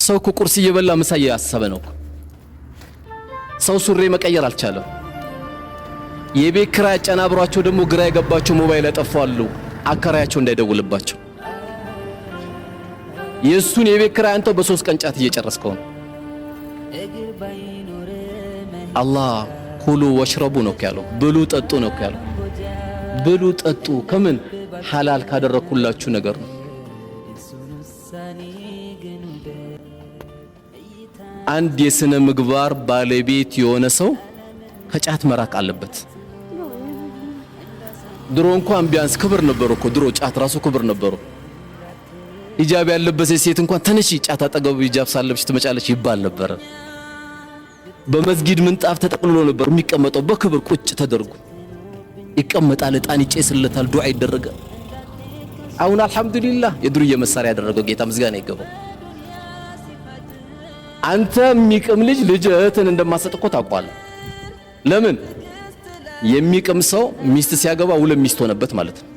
ሰው እኮ ቁርስ እየበላ ምሳ እያሰበ ነው። ሰው ሱሪ መቀየር አልቻለም። የቤት ኪራይ አጨናብሯቸው ደግሞ ግራ የገባቸው ሞባይል ያጠፋሉ አከራያቸው እንዳይደውልባቸው። የሱን የቤት ኪራይ አንተው በ3 ቀን ጫት እየጨረስከው ነው። አላህ ኩሉ ወሽረቡ ነው ያለው፣ ብሉ ጠጡ ነው ያለው። ብሉ ጠጡ ከምን ሐላል ካደረኩላችሁ ነገር ነው። አንድ የስነ ምግባር ባለቤት የሆነ ሰው ከጫት መራቅ አለበት። ድሮ እንኳን ቢያንስ ክብር ነበረው እኮ ድሮ ጫት ራሱ ክብር ነበረው። ሂጃብ ያለበሰች ሴት እንኳን ተነሺ ጫት አጠገቡ ሂጃብ ሳለብሽ ትመጫለች ይባል ነበር። በመስጊድ ምንጣፍ ተጠቅልሎ ነበር የሚቀመጠው በክብር ቁጭ ተደርጎ ይቀመጣል። እጣን ይጨስለታል፣ ዱዓ ይደረጋል። አሁን አልহামዱሊላህ የዱርዬ መሳሪያ ያደረገው ጌታ ምስጋና ይገባው። አንተ የሚቅም ልጅ እህትን እንደማሰጥ እኮ ታውቃለህ። ለምን የሚቅም ሰው ሚስት ሲያገባ 2 ሚስት ሆነበት ማለት ነው።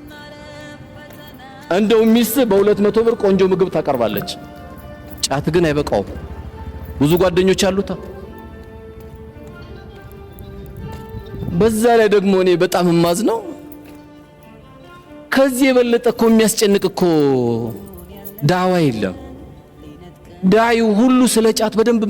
እንደው ሚስት በ200 ብር ቆንጆ ምግብ ታቀርባለች። ጫት ግን አይበቃውም። ብዙ ጓደኞች አሉታ። በዛ ላይ ደግሞ እኔ በጣም ማዝነው ከዚህ የበለጠ እኮ የሚያስጨንቅ እኮ ዳዋ የለም። ዳዒው ሁሉ ስለ ጫት በደንብ